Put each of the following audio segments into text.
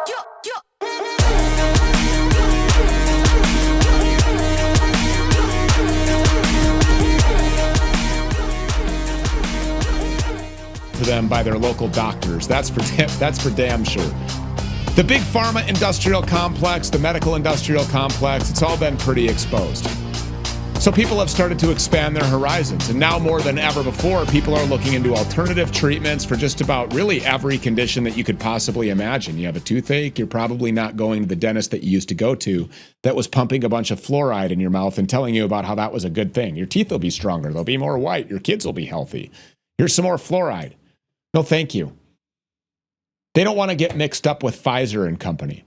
To them by their local doctors. That's for damn sure. The big pharma industrial complex, the medical industrial complex, it's all been pretty exposed. So people have started to expand their horizons, and now more than ever before, people are looking into alternative treatments for just about really every condition that you could possibly imagine. You have a toothache, you're probably not going to the dentist that you used to go to that was pumping a bunch of fluoride in your mouth and telling you about how that was a good thing. Your teeth will be stronger, they'll be more white, your kids will be healthy. Here's some more fluoride. No, thank you. They don't want to get mixed up with Pfizer and company.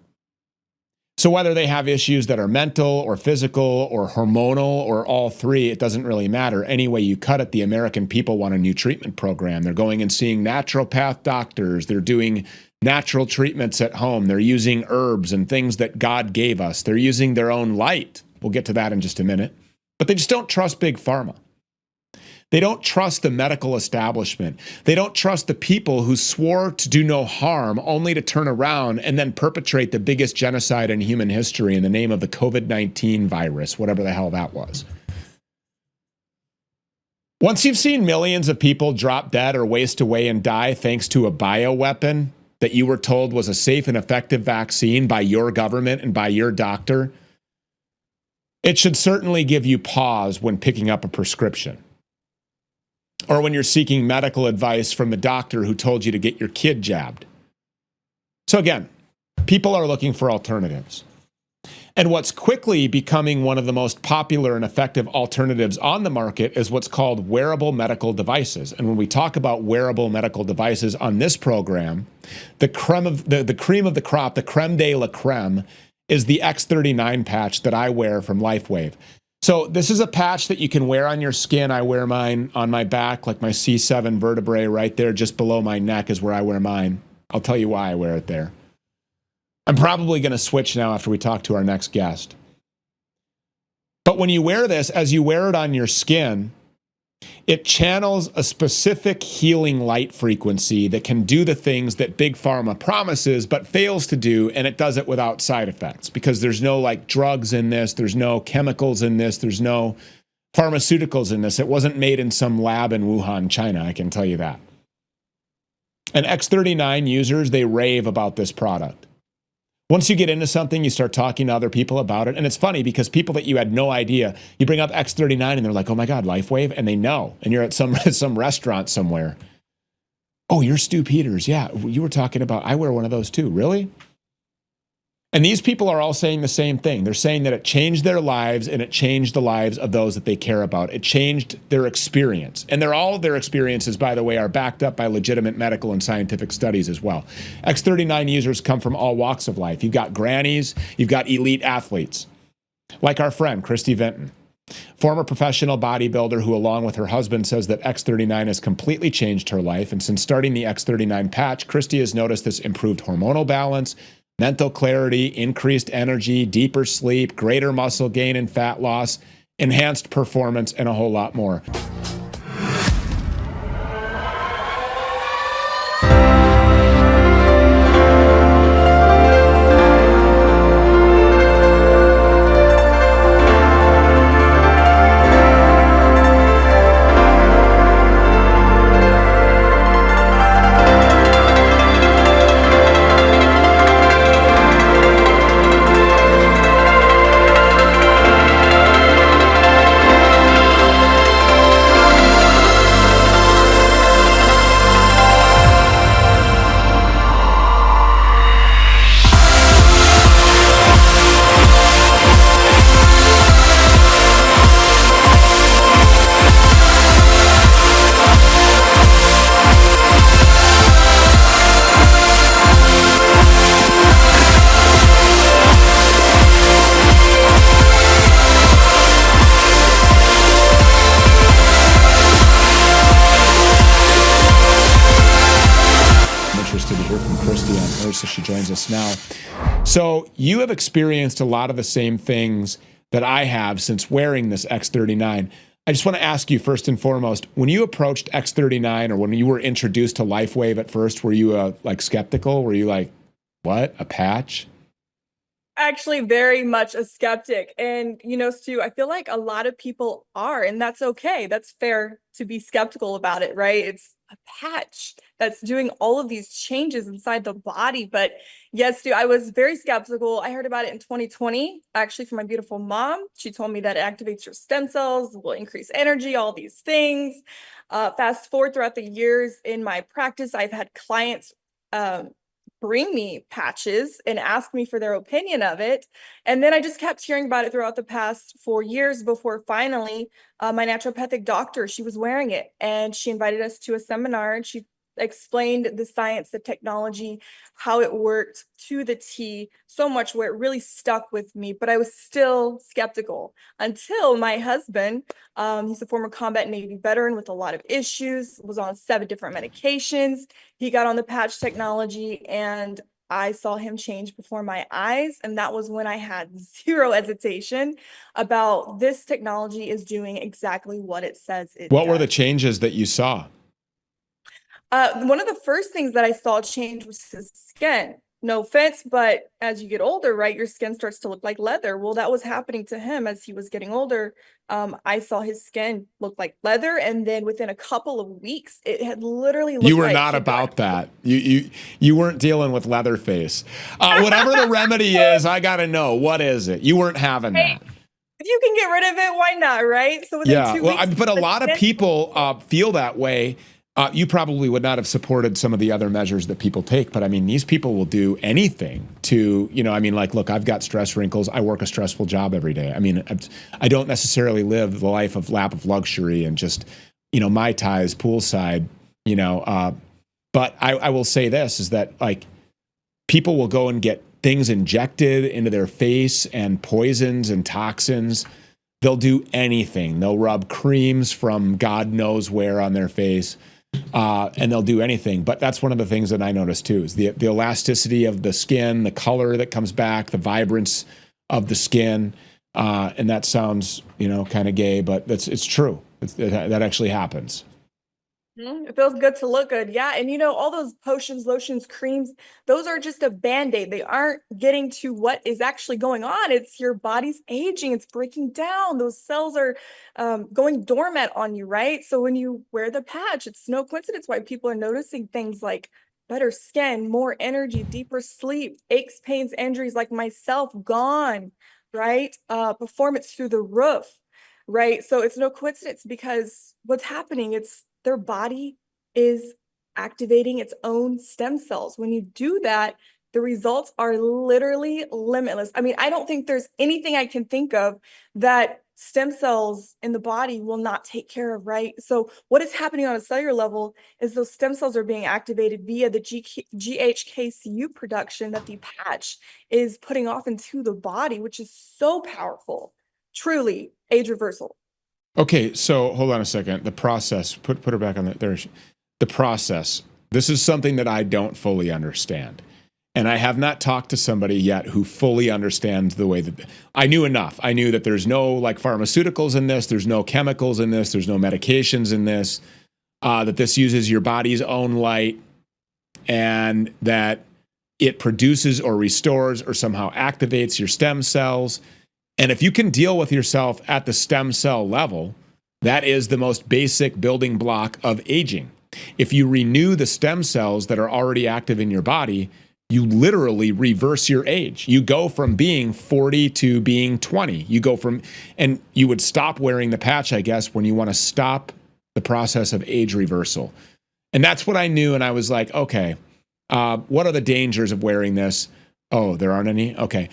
So whether they have issues that are mental or physical or hormonal or all three, it doesn't really matter. Any way you cut it, the American people want a new treatment program. They're going and seeing naturopath doctors. They're doing natural treatments at home. They're using herbs and things that God gave us. They're using their own light. We'll get to that in just a minute. But they just don't trust big pharma. They don't trust the medical establishment. They don't trust the people who swore to do no harm only to turn around and then perpetrate the biggest genocide in human history in the name of the COVID-19 virus, whatever the hell that was. Once you've seen millions of people drop dead or waste away and die thanks to a bioweapon that you were told was a safe and effective vaccine by your government and by your doctor, it should certainly give you pause when picking up a prescription. Or when you're seeking medical advice from the doctor who told you to get your kid jabbed. So again, people are looking for alternatives. And what's quickly becoming one of the most popular and effective alternatives on the market is what's called wearable medical devices. And when we talk about wearable medical devices on this program, the cream of the crop, the creme de la creme, is the X39 patch that I wear from LifeWave. So this is a patch that you can wear on your skin. I wear mine on my back, like my C7 vertebrae right there, just below my neck is where I wear mine. I'll tell you why I wear it there. I'm probably going to switch now after we talk to our next guest. But when you wear this, as you wear it on your skin, it channels a specific healing light frequency that can do the things that Big Pharma promises but fails to do, and it does it without side effects because there's no like drugs in this, there's no chemicals in this, there's no pharmaceuticals in this. It wasn't made in some lab in Wuhan, China, I can tell you that. And X39 users, they rave about this product. Once you get into something, you start talking to other people about it. And it's funny because people that you had no idea, you bring up X39 and they're like, oh my God, LifeWave. And they know. And you're at some restaurant somewhere. Oh, you're Stu Peters. Yeah, you were talking about, I wear one of those too. Really? And these people are all saying the same thing. They're saying that it changed their lives and it changed the lives of those that they care about. It changed their experience. And all of their experiences, by the way, are backed up by legitimate medical and scientific studies as well. X39 users come from all walks of life. You've got grannies, you've got elite athletes, like our friend, Christy Vinton, former professional bodybuilder who, along with her husband, says that X39 has completely changed her life. And since starting the X39 patch, Christy has noticed this improved hormonal balance, mental clarity, increased energy, deeper sleep, greater muscle gain and fat loss, enhanced performance, and a whole lot more. So she joins us now. So you have experienced a lot of the same things that I have since wearing this X39. I just want to ask you first and foremost, when you approached X39 or when you were introduced to LifeWave at first, were you like skeptical? Were you like, What? A patch? Actually very much a skeptic. And, Stu, I feel like a lot of people are, and that's okay. That's fair to be skeptical about it, right? It's a patch that's doing all of these changes inside the body. But yes, Stu, I was very skeptical. I heard about it in 2020, actually, from my beautiful mom. She told me that it activates your stem cells, will increase energy, all these things. Fast forward throughout the years in my practice, I've had clients um, bring me patches and ask me for their opinion of it. And then I just kept hearing about it throughout the past 4 years before finally my naturopathic doctor, she was wearing it and she invited us to a seminar and she explained the science, the technology, how it worked to the T, so much where it really stuck with me. But I was still skeptical until my husband, he's a former combat Navy veteran with a lot of issues, was on 7 different medications. He got on the patch technology and I saw him change before my eyes. And that was when I had zero hesitation about this technology is doing exactly what it says it What were the does. changes that you saw? One of the first things that I saw change was his skin. No offense, but as you get older, right, your skin starts to look like leather. Well, that was happening to him as he was getting older. I saw his skin look like leather, and then within a couple of weeks, it had literally You looked were like not he'd gotten. about that. You weren't dealing with Leatherface. Whatever the remedy is, I got to know, what is it? You weren't having Hey, that. if you can get rid of it, why not, right? So within Yeah, two well, weeks, but a the lot of skin. people feel that way. You probably would not have supported some of the other measures that people take, but I mean, these people will do anything to, I mean, like, look, I've got stress wrinkles. I work a stressful job every day. I mean, I don't necessarily live the life of lap of luxury and just, Mai Tais poolside, but I will say this is that, like, people will go and get things injected into their face and poisons and toxins. They'll do anything. They'll rub creams from God knows where on their face, and they'll do anything. But that's one of the things that I notice too, is the elasticity of the skin, the color that comes back, the vibrance of the skin. And that sounds, kind of gay, but it's true. That actually happens. It feels good to look good. Yeah. And all those potions, lotions, creams, those are just a band-aid. They aren't getting to what is actually going on. It's your body's aging, it's breaking down. Those cells are going dormant on you, right? So when you wear the patch, it's no coincidence why people are noticing things like better skin, more energy, deeper sleep, aches, pains, injuries like myself gone, right? Performance through the roof, right? So it's no coincidence because what's happening, it's their body is activating its own stem cells. When you do that, the results are literally limitless. I mean, I don't think there's anything I can think of that stem cells in the body will not take care of, right? So what is happening on a cellular level is those stem cells are being activated via the GHKCU production that the patch is putting off into the body, which is so powerful. Truly age reversal. Okay, so hold on a second. The process, put her back on the there. The process. This is something that I don't fully understand. And I have not talked to somebody yet who fully understands the way that I knew enough. I knew that there's no like pharmaceuticals in this, there's no chemicals in this, there's no medications in this, that this uses your body's own light and that it produces or restores or somehow activates your stem cells. And if you can deal with yourself at the stem cell level, that is the most basic building block of aging. If you renew the stem cells that are already active in your body, you literally reverse your age. You go from being 40 to being 20. You go from, and you would stop wearing the patch, I guess, when you want to stop the process of age reversal. And that's what I knew. And I was like, okay, what are the dangers of wearing this? Oh, there aren't any? Okay.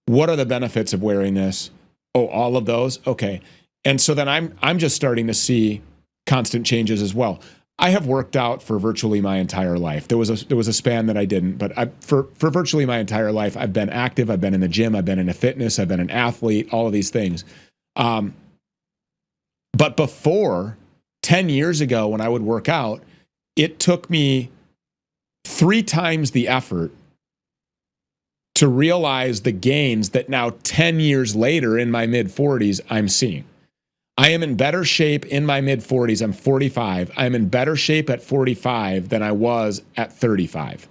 What are the benefits of wearing this? Oh, all of those? Okay. And so then I'm just starting to see constant changes as well. I have worked out for virtually my entire life. There was a span that I didn't, but for virtually my entire life, I've been active. I've been in the gym. I've been into fitness. I've been an athlete. All of these things. But before 10 years ago, when I would work out, it took me 3 times the effort to realize the gains that now 10 years later in my mid 40s, I'm seeing. I am in better shape in my mid 40s. I'm 45. I'm in better shape at 45 than I was at 35.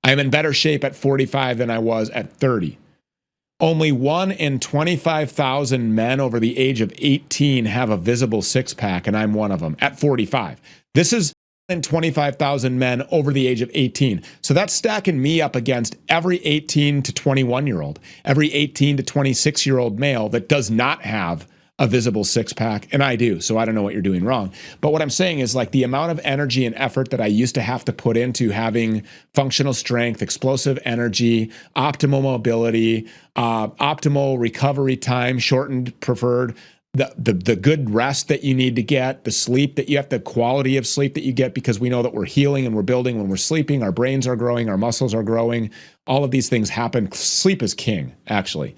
I'm in better shape at 45 than I was at 30. Only 1 in 25,000 men over the age of 18 have a visible six-pack, and I'm one of them at 45. This is in 25,000 men over the age of 18. So that's stacking me up against every 18 to 21-year-old, every 18 to 26-year-old male that does not have a visible six-pack, and I do, so I don't know what you're doing wrong. But what I'm saying is, like, the amount of energy and effort that I used to have to put into having functional strength, explosive energy, optimal mobility, optimal recovery time, shortened preferred, the good rest that you need to get, the sleep that you have, the quality of sleep that you get, because we know that we're healing and we're building when we're sleeping, our brains are growing, our muscles are growing, all of these things happen. Sleep is king, actually.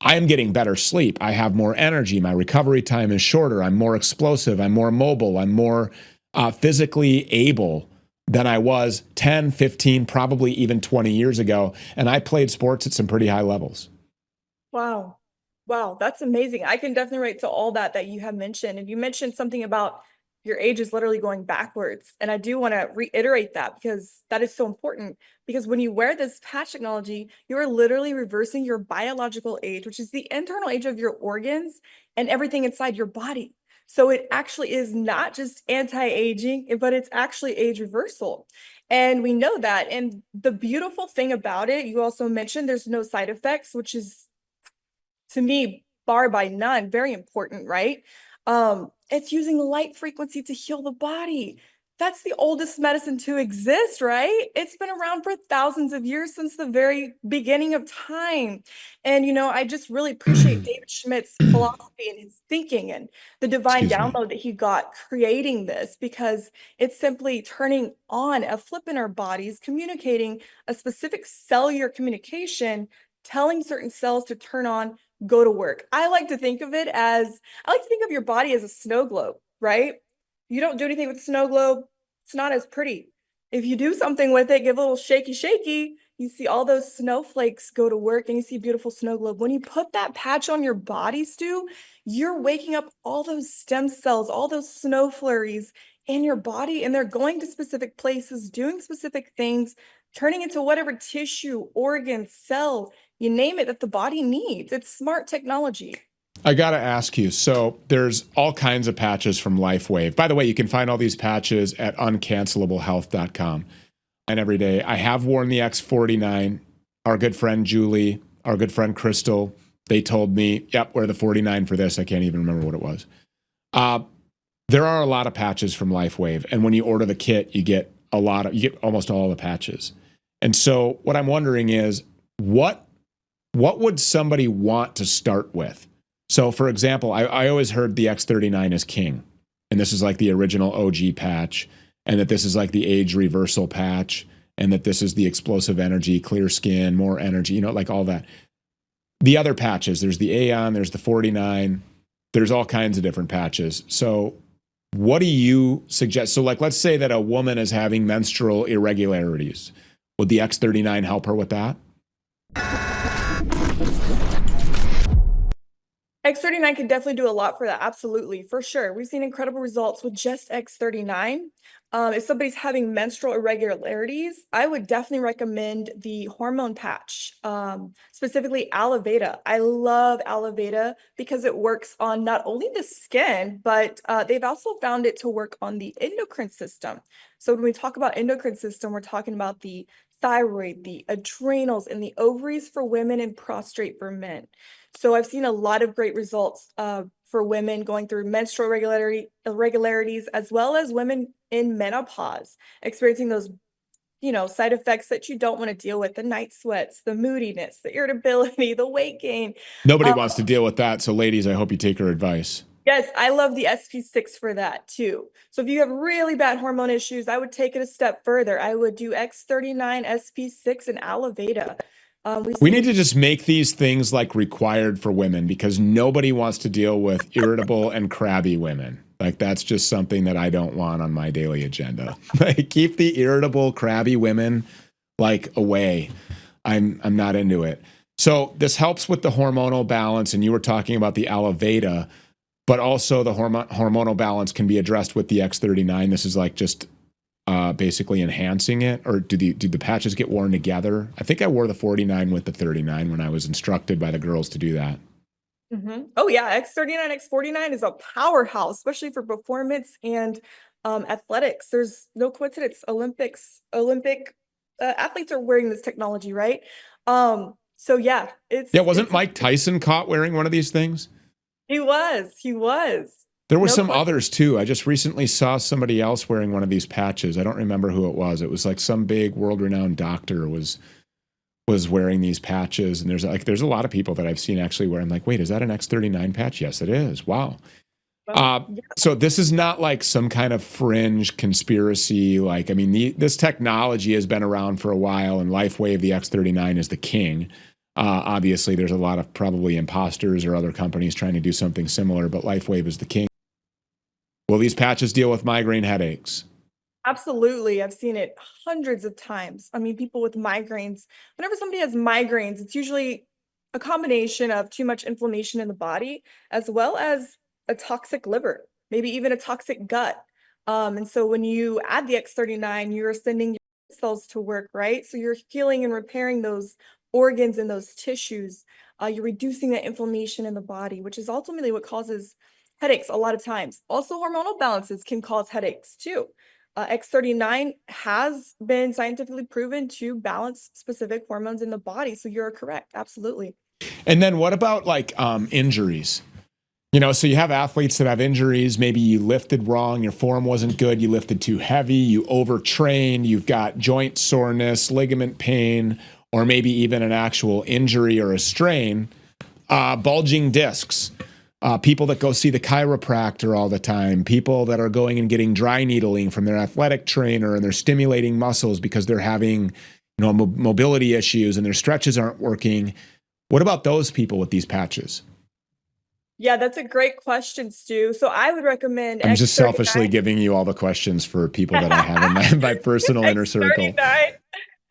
I am getting better sleep. I have more energy. My recovery time is shorter. I'm more explosive. I'm more mobile. I'm more physically able than I was 10, 15, probably even 20 years ago. And I played sports at some pretty high levels. Wow. Wow, that's amazing. I can definitely relate to all that you have mentioned. And you mentioned something about your age is literally going backwards. And I do want to reiterate that, because that is so important. Because when you wear this patch technology, you are literally reversing your biological age, which is the internal age of your organs and everything inside your body. So it actually is not just anti-aging, but it's actually age reversal. And we know that. And the beautiful thing about it, you also mentioned there's no side effects, which is, to me, bar by none, very important, right? It's using light frequency to heal the body. That's the oldest medicine to exist, right? It's been around for thousands of years, since the very beginning of time. And, I just really appreciate David Schmidt's philosophy and his thinking and the divine Excuse me. download that he got creating this, because it's simply turning on a flip in our bodies, communicating a specific cellular communication, telling certain cells to turn on, go to work. I like to think of your body as a snow globe, right? You don't do anything with the snow globe, it's not as pretty. If you do something with it, give a little shaky, you see all those snowflakes go to work and you see a beautiful snow globe. When you put that patch on your body, Stu, you're waking up all those stem cells, all those snow flurries in your body, and they're going to specific places, doing specific things, turning into whatever tissue, organ, cell, you name it, that the body needs. It's smart technology. I got to ask you, so there's all kinds of patches from LifeWave. By the way, you can find all these patches at uncancelablehealth.com. And every day, I have worn the X49. Our good friend Julie, our good friend Crystal, they told me, yep, wear the 49 for this. I can't even remember what it was. There are a lot of patches from LifeWave. And when you order the kit, you get almost all the patches. And so what I'm wondering is, what would somebody want to start with? So, for example, I always heard the X39 is king, and this is like the original OG patch, and that this is like the age reversal patch, and that this is the explosive energy, clear skin, more energy, like all that. The other patches, there's the Aeon, there's the 49, there's all kinds of different patches. So what do you suggest? So, like, let's say that a woman is having menstrual irregularities. Would the X39 help her with that? X39 can definitely do a lot for that. Absolutely, for sure. We've seen incredible results with just X39. If somebody's having menstrual irregularities, I would definitely recommend the hormone patch, specifically aloe vera. I love aloe vera because it works on not only the skin, but they've also found it to work on the endocrine system. So when we talk about endocrine system, we're talking about the thyroid, the adrenals, and the ovaries for women and prostrate for men. So I've seen a lot of great results for women going through menstrual irregularities, as well as women in menopause, experiencing those, side effects that you don't want to deal with: the night sweats, the moodiness, the irritability, the weight gain. Nobody wants to deal with that. So ladies, I hope you take her advice. Yes, I love the SP6 for that too. So if you have really bad hormone issues, I would take it a step further. I would do X39, SP6, and aloe vera. We need to just make these things like required for women, because nobody wants to deal with irritable and crabby women. Like, that's just something that I don't want on my daily agenda. Like, keep the irritable, crabby women like away. I'm not into it. So this helps with the hormonal balance, and you were talking about the aloe vera, but also the hormonal balance can be addressed with the X39. This is like just basically enhancing it, or do the patches get worn together? I think I wore the 49 with the 39 when I was instructed by the girls to do that. Oh yeah, X39, X49 is a powerhouse, especially for performance and athletics. There's no coincidence. Olympic athletes are wearing this technology, right? So yeah, Yeah, wasn't it's Mike Tyson caught wearing one of these things? he was. There were No some question. others too. I just recently saw somebody else wearing one of these patches. I don't remember who it was. It was like some big world-renowned doctor was wearing these patches, and there's a lot of people that I've seen actually wear. I'm like, wait, is that an X39 patch? Yes, it is. Wow. Yeah, So this is not like some kind of fringe conspiracy. Like, I mean, this technology has been around for a while, and LifeWave, the X39, is the king. Obviously, there's a lot of probably imposters or other companies trying to do something similar, but LifeWave is the king. Will these patches deal with migraine headaches? absolutely. I've seen it hundreds of times. I mean, people with migraines, whenever somebody has migraines, it's usually a combination of too much inflammation in the body, as well as a toxic liver, maybe even a toxic gut. And so when you add the X39, you're sending your cells to work, right? So you're healing and repairing those organs and those tissues. You're reducing the inflammation in the body, which is ultimately what causes headaches a lot of times. Also, hormonal balances can cause headaches too. X39 has been scientifically proven to balance specific hormones in the body. So you're correct. Absolutely. And then what about like injuries? You know, so you have athletes that have injuries. Maybe you lifted wrong, your form wasn't good, you lifted too heavy, you overtrained, you've got joint soreness, ligament pain, or maybe even an actual injury or a strain, bulging discs. People that go see the chiropractor all the time, people that are going and getting dry needling from their athletic trainer and they're stimulating muscles because they're having, mobility issues and their stretches aren't working. What about those people with these patches? Yeah, that's a great question, Stu. So I would recommend I'm just selfishly X39. giving you all the questions for people that I have in my personal inner circle. X39,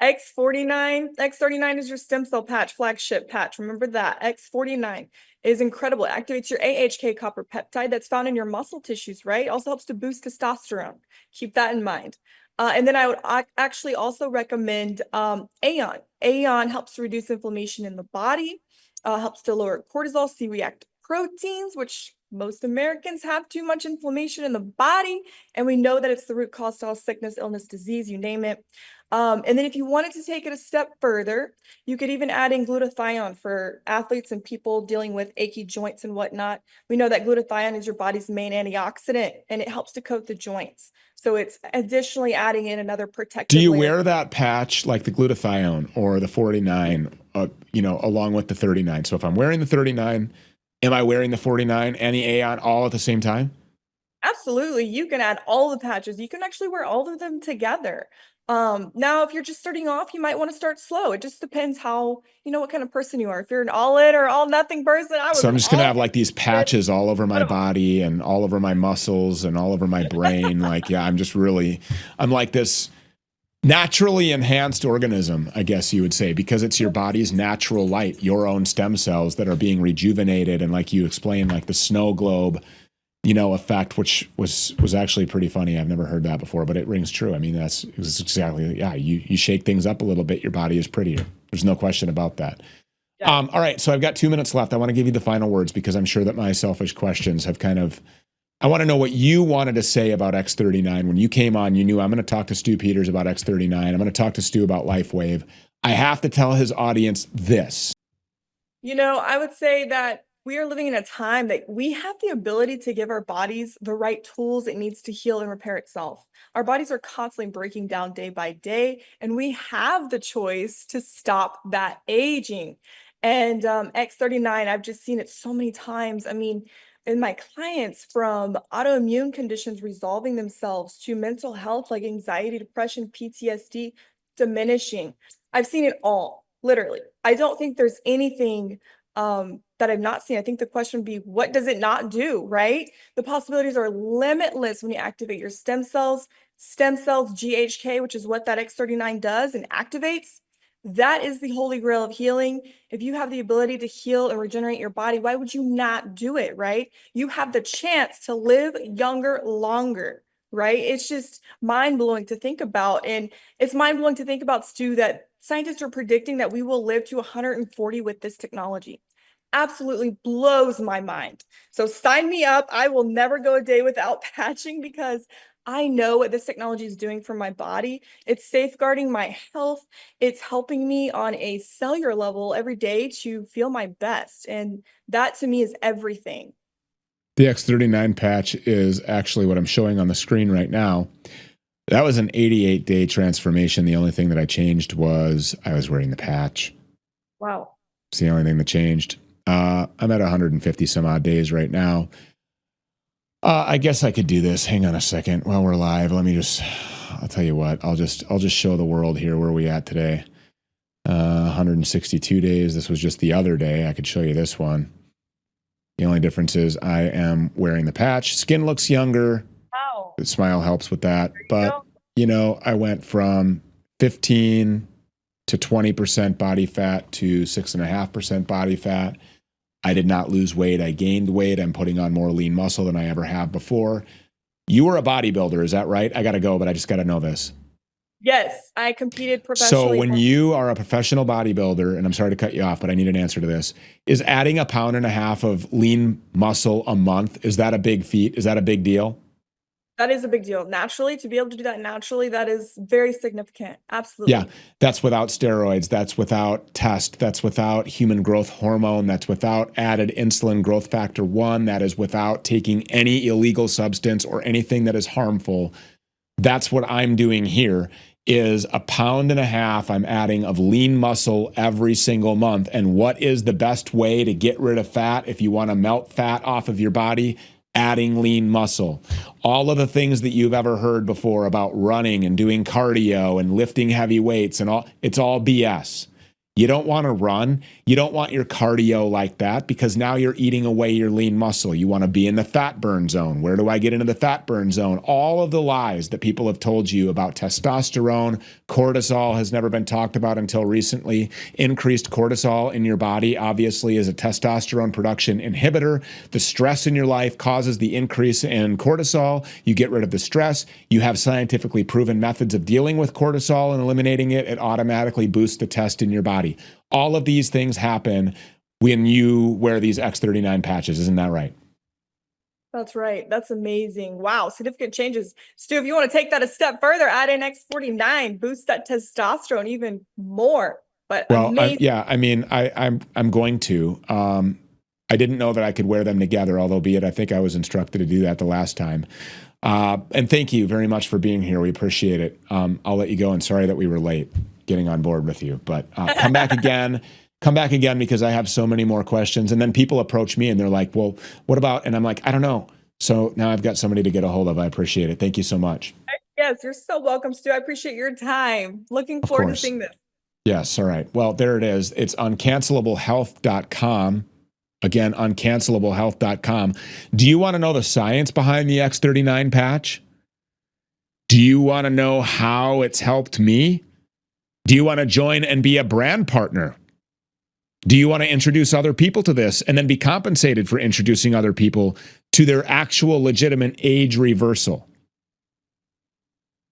X49, X39 is your stem cell patch, flagship patch. Remember that. X49 is incredible. It activates your AHK copper peptide that's found in your muscle tissues, right? Also helps to boost testosterone. Keep that in mind. And then I would actually also recommend Aeon. Aeon helps to reduce inflammation in the body, helps to lower cortisol, C-reactive proteins, which most Americans have too much inflammation in the body. And we know that it's the root cause to all sickness, illness, disease, you name it. And then if you wanted to take it a step further, you could even add in glutathione for athletes and people dealing with achy joints and whatnot. We know that glutathione is your body's main antioxidant and it helps to coat the joints. So it's additionally adding in another Do protective you layer. wear that patch like the glutathione or the 49, along with the 39? So if I'm wearing the 39, am I wearing the 49 and the Aeon all at the same time? Absolutely. You can add all the patches. You can actually wear all of them together. Now, if you're just starting off, you might want to start slow. It just depends how, what kind of person you are. If you're an all in or all nothing person, I was So I'm an just gonna all have like these in. patches all over my Put 'em on. body and all over my muscles and all over my brain. Like, yeah, I'm like this naturally enhanced organism, I guess you would say, because it's your body's natural light, your own stem cells that are being rejuvenated. And like you explained, like the snow globe, effect, which was actually pretty funny. I've never heard that before, but it rings true. I mean, that's exactly, yeah, you shake things up a little bit, your body is prettier. There's no question about that. Yeah. All right, so I've got 2 minutes left. I want to give you the final words because I'm sure that my selfish questions have I want to know what you wanted to say about X39. When you came on, you knew I'm going to talk to Stu Peters about X39. I'm going to talk to Stu about LifeWave. I have to tell his audience this. I would say that we are living in a time that we have the ability to give our bodies the right tools it needs to heal and repair itself. Our bodies are constantly breaking down day by day, and we have the choice to stop that aging. And X39, I've just seen it so many times. I mean, in my clients, from autoimmune conditions resolving themselves to mental health like anxiety, depression, PTSD diminishing. I've seen it all, literally. I don't think there's anything that I've not seen. I think the question would be, what does it not do, right? The possibilities are limitless when you activate your stem cells, GHK, which is what that X39 does and activates. That is the holy grail of healing. If you have the ability to heal and regenerate your body, why would you not do it, right? You have the chance to live younger, longer. right? It's just mind blowing to think about. And it's mind blowing to think about, Stu, that scientists are predicting that we will live to 140 with this technology. Absolutely blows my mind. So sign me up. I will never go a day without patching because I know what this technology is doing for my body. It's safeguarding my health. It's helping me on a cellular level every day to feel my best. And that to me is everything. The X39 patch is actually what I'm showing on the screen right now. That was an 88-day transformation. The only thing that I changed was I was wearing the patch. Wow. It's the only thing that changed. I'm at 150 some odd days right now. I guess I could do this. Hang on a second while we're live. I'll tell you what, I'll just show the world here where we at today. 162 days. This was just the other day. I could show you this one. The only difference is I am wearing the patch. Skin looks younger. Wow. The smile helps with that. There you But, go. you know, I went from 15 to 20% body fat to 6.5% body fat. I did not lose weight. I gained weight. I'm putting on more lean muscle than I ever have before. You were a bodybuilder, is that right? I got to go, but I just got to know this. Yes, I competed So professionally. when you are a professional bodybuilder, and I'm sorry to cut you off, but I need an answer to this, is adding 1.5 pounds of lean muscle a month, is that a big feat? Is that a big deal? That is a big deal. Naturally, to be able to do that naturally, that is very significant. Yeah, Absolutely. that's without steroids, that's without test, that's without human growth hormone, that's without added insulin growth factor 1, that is without taking any illegal substance or anything that is harmful. That's what I'm doing here is 1.5 pounds I'm adding of lean muscle every single month. And what is the best way to get rid of fat if you want to melt fat off of your body? Adding lean muscle. All of the things that you've ever heard before about running and doing cardio and lifting heavy weights and all, it's all BS. You don't want to run. You don't want your cardio like that because now you're eating away your lean muscle. You want to be in the fat burn zone. Where do I get into the fat burn zone? All of the lies that people have told you about testosterone, cortisol has never been talked about until recently. Increased cortisol in your body obviously is a testosterone production inhibitor. The stress in your life causes the increase in cortisol. You get rid of the stress. You have scientifically proven methods of dealing with cortisol and eliminating it. It automatically boosts the test in your body. All of these things happen when you wear these X39 patches. Isn't that right? That's right. That's amazing. Wow. Significant changes. Stu, if you want to take that a step further, add in X49, boost that testosterone even more. But Well, amazing. I'm going to. I didn't know that I could wear them together, although be it I think I was instructed to do that the last time. And thank you very much for being here. We appreciate it. I'll let you go, and sorry that we were late getting on board with you, but come back again. Come back again because I have so many more questions. And then people approach me and they're like, well, what about, and I'm like, I don't know. So now I've got somebody to get a hold of. I appreciate it. Thank you so much. Yes, you're so welcome, Stu. I appreciate your time. Looking Of forward to course. seeing this. Yes. All right. Well, there it is. It's uncancelablehealth.com. Again, uncancelablehealth.com. Do you want to know the science behind the X39 patch? Do you want to know how it's helped me? Do you want to join and be a brand partner? Do you want to introduce other people to this and then be compensated for introducing other people to their actual legitimate age reversal?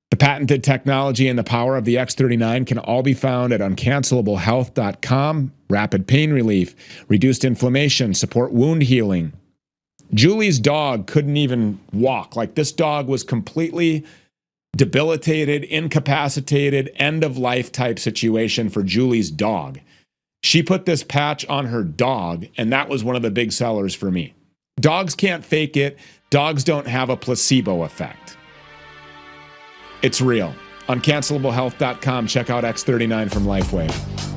The patented technology and the power of the X39 can all be found at uncancelablehealth.com. Rapid pain relief, reduced inflammation, support wound healing. Julie's dog couldn't even walk. Like, this dog was completely debilitated, incapacitated, end of life type situation for Julie's dog. She put this patch on her dog, and that was one of the big sellers for me. Dogs can't fake it. Dogs don't have a placebo effect. It's real. Uncancelablehealth.com. Check out X39 from LifeWave.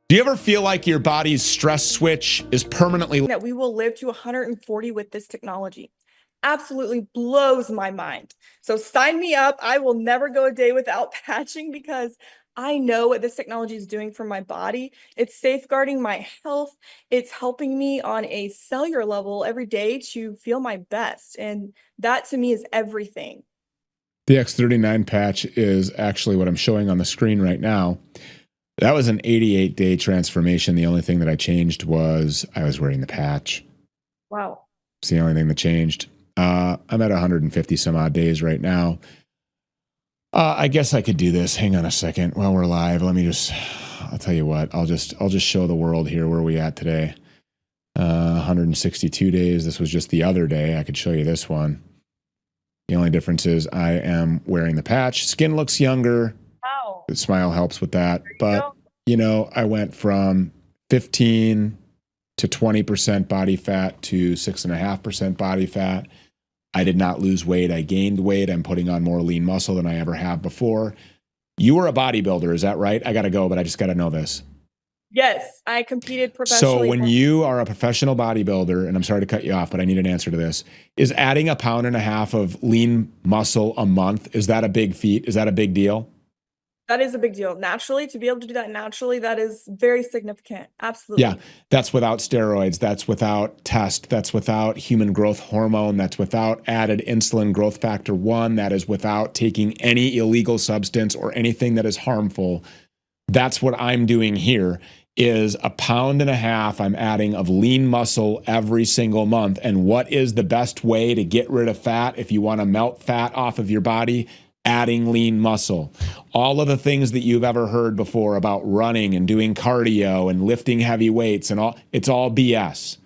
Do you ever feel like your body's stress switch is permanently That we will live to 140 with this technology. Absolutely blows my mind. So sign me up. I will never go a day without patching because I know what this technology is doing for my body. It's safeguarding my health. It's helping me on a cellular level every day to feel my best. And that to me is everything. The X39 patch is actually what I'm showing on the screen right now. That was an 88-day transformation. The only thing that I changed was I was wearing the patch. Wow. It's the only thing that changed. I'm at 150 some odd days right now. I guess I could do this. Hang on a second. While we're live, I'll tell you what, I'll just show the world here where we at today. 162 days. This was just the other day. I could show you this one. The only difference is I am wearing the patch. Skin looks younger. Wow. The smile helps with that. But, you know, I went from 15 to 20% body fat to 6.5% body fat. I did not lose weight. I gained weight. I'm putting on more lean muscle than I ever have before. You were a bodybuilder, is that right? I got to go, but I just got to know this. Yes, I competed professionally. So when you are a professional bodybuilder, and I'm sorry to cut you off, but I need an answer to this, is adding 1.5 pounds of lean muscle a month, is that a big feat? Is that a big deal? That is a big deal. Naturally, to be able to do that naturally, that is very significant. Absolutely. Yeah, that's without steroids. That's without test. That's without human growth hormone. That's without added insulin growth factor 1. That is without taking any illegal substance or anything that is harmful. That's what I'm doing here, is 1.5 pounds I'm adding of lean muscle every single month. And what is the best way to get rid of fat if you want to melt fat off of your body? Adding lean muscle. All of the things that you've ever heard before about running and doing cardio and lifting heavy weights and all, it's all BS.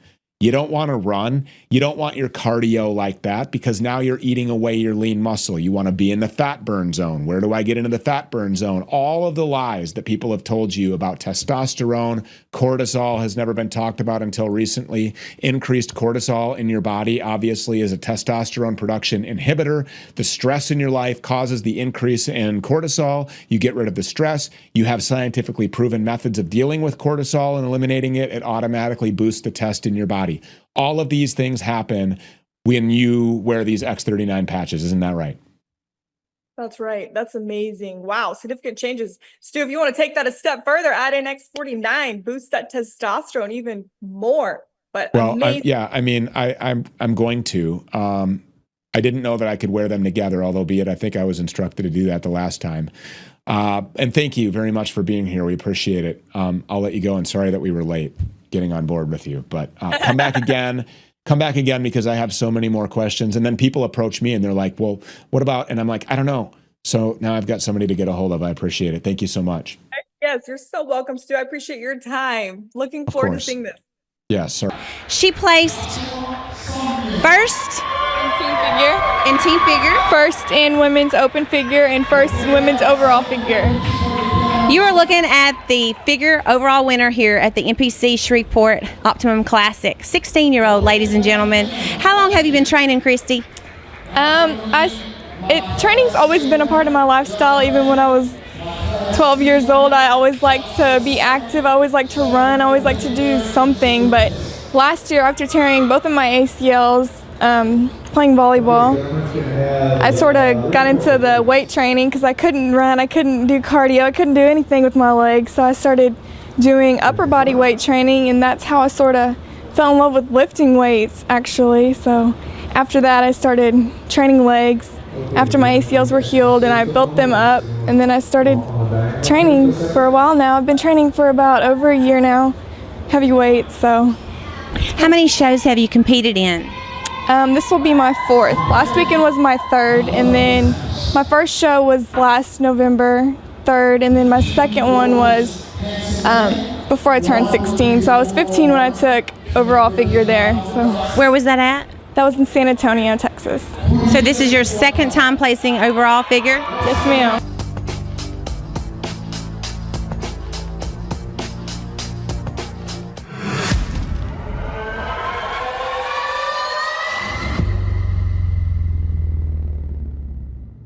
You don't want to run. You don't want your cardio like that, because now you're eating away your lean muscle. You want to be in the fat burn zone. Where do I get into the fat burn zone? All of the lies that people have told you about testosterone, cortisol has never been talked about until recently. Increased cortisol in your body obviously is a testosterone production inhibitor. The stress in your life causes the increase in cortisol. You get rid of the stress. You have scientifically proven methods of dealing with cortisol and eliminating it. It automatically boosts the test in your body. All of these things happen when you wear these X39 patches. Isn't that right? That's right. That's amazing. Wow. Significant changes. Stu, if you want to take that a step further, add in X49, boost that testosterone even more. But well, amazing. I'm going to. I didn't know that I could wear them together, although be it, I think I was instructed to do that the last time. And thank you very much for being here. We appreciate it. I'll let you go, and sorry that we were late getting on board with you, but come back again. Come back again, because I have so many more questions. And then people approach me and they're like, well, what about, and I'm like, I don't know. So now I've got somebody to get a hold of. I appreciate it. Thank you so much. Yes, you're so welcome, Stu. I appreciate your time. Looking forward to seeing this. Yes, sir. She placed first In team figure, first in women's open figure, and first in women's overall figure. You are looking at the figure overall winner here at the NPC Shreveport Optimum Classic. 16-year-old, ladies and gentlemen. How long have you been training, Christy? Training's always been a part of my lifestyle. Even when I was 12 years old, I always liked to be active. I always liked to run. I always liked to do something. But last year, after tearing both of my ACLs, playing volleyball, I sort of got into the weight training because I couldn't run, I couldn't do cardio, I couldn't do anything with my legs. So I started doing upper body weight training, and that's how I sort of fell in love with lifting weights, actually. So after that, I started training legs after my ACLs were healed, and I built them up, and then I started training for a while now. I've been training for about over a year now, heavy weights. So how many shows have you competed in? This will be my 4th. Last weekend was my 3rd, and then my first show was last November 3rd, and then my second one was before I turned 16. So I was 15 when I took overall figure there. So where was that at? That was in San Antonio, Texas. So this is your second time placing overall figure? Yes, ma'am.